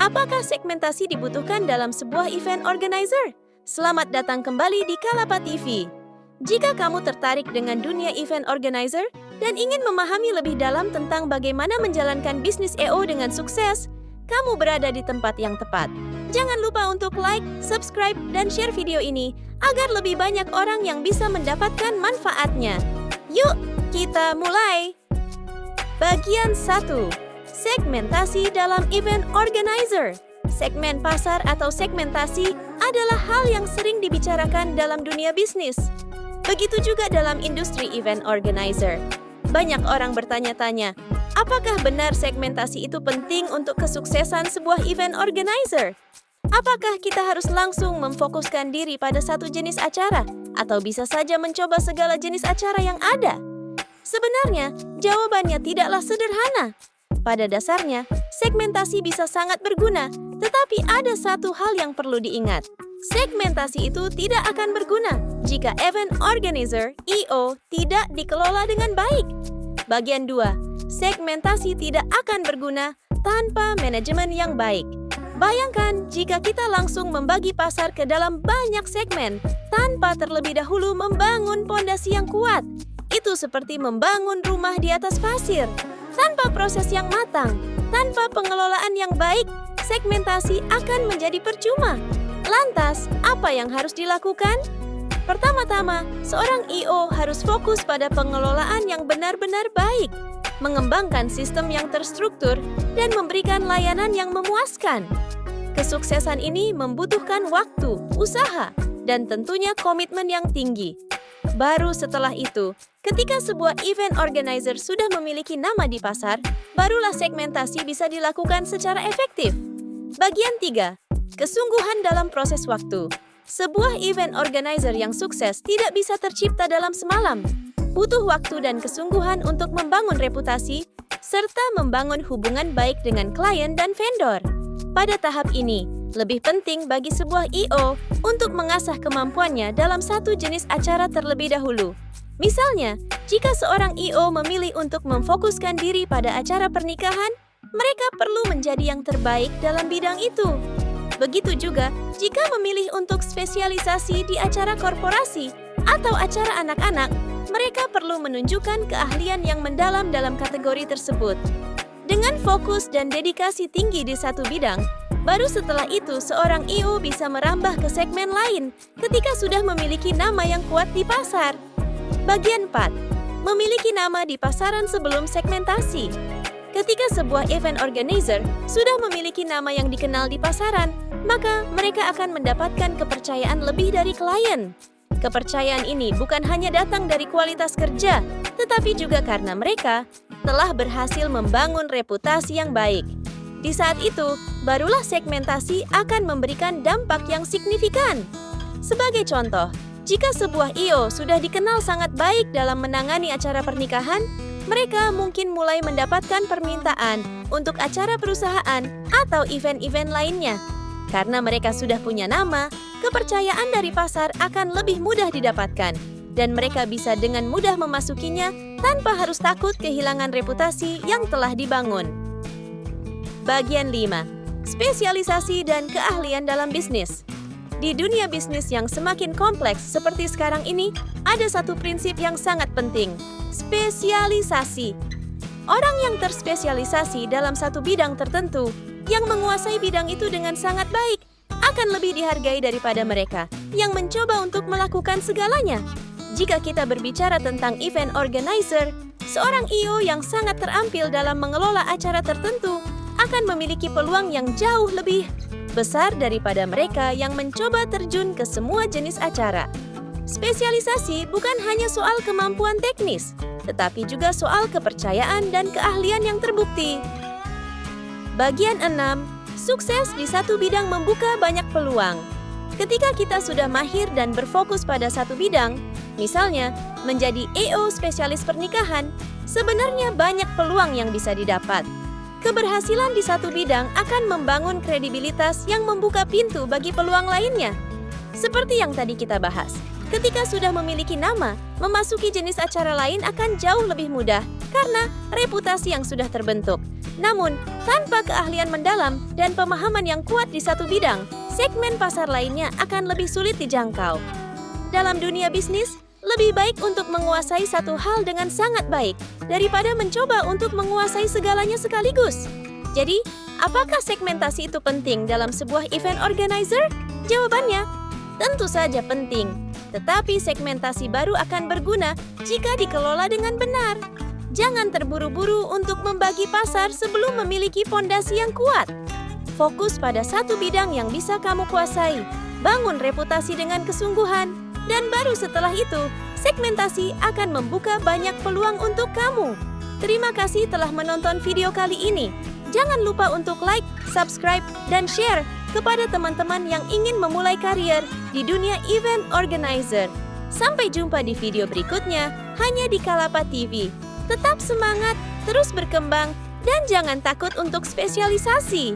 Apakah segmentasi dibutuhkan dalam sebuah event organizer? Selamat datang kembali di Kalapa TV. Jika kamu tertarik dengan dunia event organizer dan ingin memahami lebih dalam tentang bagaimana menjalankan bisnis EO dengan sukses, kamu berada di tempat yang tepat. Jangan lupa untuk like, subscribe, dan share video ini agar lebih banyak orang yang bisa mendapatkan manfaatnya. Yuk, kita mulai! Bagian 1. Segmentasi dalam event organizer. Segmen pasar atau segmentasi adalah hal yang sering dibicarakan dalam dunia bisnis. Begitu juga dalam industri event organizer. Banyak orang bertanya-tanya, apakah benar segmentasi itu penting untuk kesuksesan sebuah event organizer? Apakah kita harus langsung memfokuskan diri pada satu jenis acara? Atau bisa saja mencoba segala jenis acara yang ada? Sebenarnya, jawabannya tidaklah sederhana. Pada dasarnya, segmentasi bisa sangat berguna, tetapi ada satu hal yang perlu diingat. Segmentasi itu tidak akan berguna jika event organizer (EO) tidak dikelola dengan baik. Bagian 2. Segmentasi tidak akan berguna tanpa manajemen yang baik. Bayangkan jika kita langsung membagi pasar ke dalam banyak segmen tanpa terlebih dahulu membangun pondasi yang kuat. Itu seperti membangun rumah di atas pasir. Tanpa proses yang matang, tanpa pengelolaan yang baik, segmentasi akan menjadi percuma. Lantas, apa yang harus dilakukan? Pertama-tama, seorang EO harus fokus pada pengelolaan yang benar-benar baik, mengembangkan sistem yang terstruktur, dan memberikan layanan yang memuaskan. Kesuksesan ini membutuhkan waktu, usaha, dan tentunya komitmen yang tinggi. Baru setelah itu, ketika sebuah event organizer sudah memiliki nama di pasar, barulah segmentasi bisa dilakukan secara efektif. Bagian 3. Kesungguhan dalam proses waktu. Sebuah event organizer yang sukses tidak bisa tercipta dalam semalam. Butuh waktu dan kesungguhan untuk membangun reputasi, serta membangun hubungan baik dengan klien dan vendor. Pada tahap ini, lebih penting bagi sebuah EO untuk mengasah kemampuannya dalam satu jenis acara terlebih dahulu. Misalnya, jika seorang EO memilih untuk memfokuskan diri pada acara pernikahan, mereka perlu menjadi yang terbaik dalam bidang itu. Begitu juga jika memilih untuk spesialisasi di acara korporasi atau acara anak-anak, mereka perlu menunjukkan keahlian yang mendalam dalam kategori tersebut. Dengan fokus dan dedikasi tinggi di satu bidang, baru setelah itu seorang EO bisa merambah ke segmen lain ketika sudah memiliki nama yang kuat di pasar. Bagian 4. Memiliki nama di pasaran sebelum segmentasi. Ketika sebuah event organizer sudah memiliki nama yang dikenal di pasaran, maka mereka akan mendapatkan kepercayaan lebih dari klien. Kepercayaan ini bukan hanya datang dari kualitas kerja, tetapi juga karena mereka telah berhasil membangun reputasi yang baik. Di saat itu, barulah segmentasi akan memberikan dampak yang signifikan. Sebagai contoh, jika sebuah EO sudah dikenal sangat baik dalam menangani acara pernikahan, mereka mungkin mulai mendapatkan permintaan untuk acara perusahaan atau event-event lainnya. Karena mereka sudah punya nama, kepercayaan dari pasar akan lebih mudah didapatkan, dan mereka bisa dengan mudah memasukinya tanpa harus takut kehilangan reputasi yang telah dibangun. Bagian 5. Spesialisasi dan keahlian dalam bisnis. Di dunia bisnis yang semakin kompleks seperti sekarang ini, ada satu prinsip yang sangat penting, spesialisasi. Orang yang terspesialisasi dalam satu bidang tertentu, yang menguasai bidang itu dengan sangat baik, akan lebih dihargai daripada mereka yang mencoba untuk melakukan segalanya. Jika kita berbicara tentang event organizer, seorang EO yang sangat terampil dalam mengelola acara tertentu akan memiliki peluang yang jauh lebih besar daripada mereka yang mencoba terjun ke semua jenis acara. Spesialisasi bukan hanya soal kemampuan teknis, tetapi juga soal kepercayaan dan keahlian yang terbukti. Bagian 6. Sukses di satu bidang membuka banyak peluang. Ketika kita sudah mahir dan berfokus pada satu bidang, misalnya menjadi EO spesialis pernikahan, sebenarnya banyak peluang yang bisa didapat. Keberhasilan di satu bidang akan membangun kredibilitas yang membuka pintu bagi peluang lainnya. Seperti yang tadi kita bahas, Ketika sudah memiliki nama, memasuki jenis acara lain akan jauh lebih mudah karena reputasi yang sudah terbentuk. Namun, tanpa keahlian mendalam dan pemahaman yang kuat di satu bidang, segmen pasar lainnya akan lebih sulit dijangkau. Dalam dunia bisnis, lebih baik untuk menguasai satu hal dengan sangat baik daripada mencoba untuk menguasai segalanya sekaligus. Jadi, apakah segmentasi itu penting dalam sebuah event organizer? Jawabannya, tentu saja penting. Tetapi segmentasi baru akan berguna jika dikelola dengan benar. Jangan terburu-buru untuk membagi pasar sebelum memiliki fondasi yang kuat. Fokus pada satu bidang yang bisa kamu kuasai. Bangun reputasi dengan kesungguhan. Dan baru setelah itu, segmentasi akan membuka banyak peluang untuk kamu. Terima kasih telah menonton video kali ini. Jangan lupa untuk like, subscribe, dan share kepada teman-teman yang ingin memulai karier di dunia event organizer. Sampai jumpa di video berikutnya, hanya di Kalapa TV. Tetap semangat, terus berkembang, dan jangan takut untuk spesialisasi.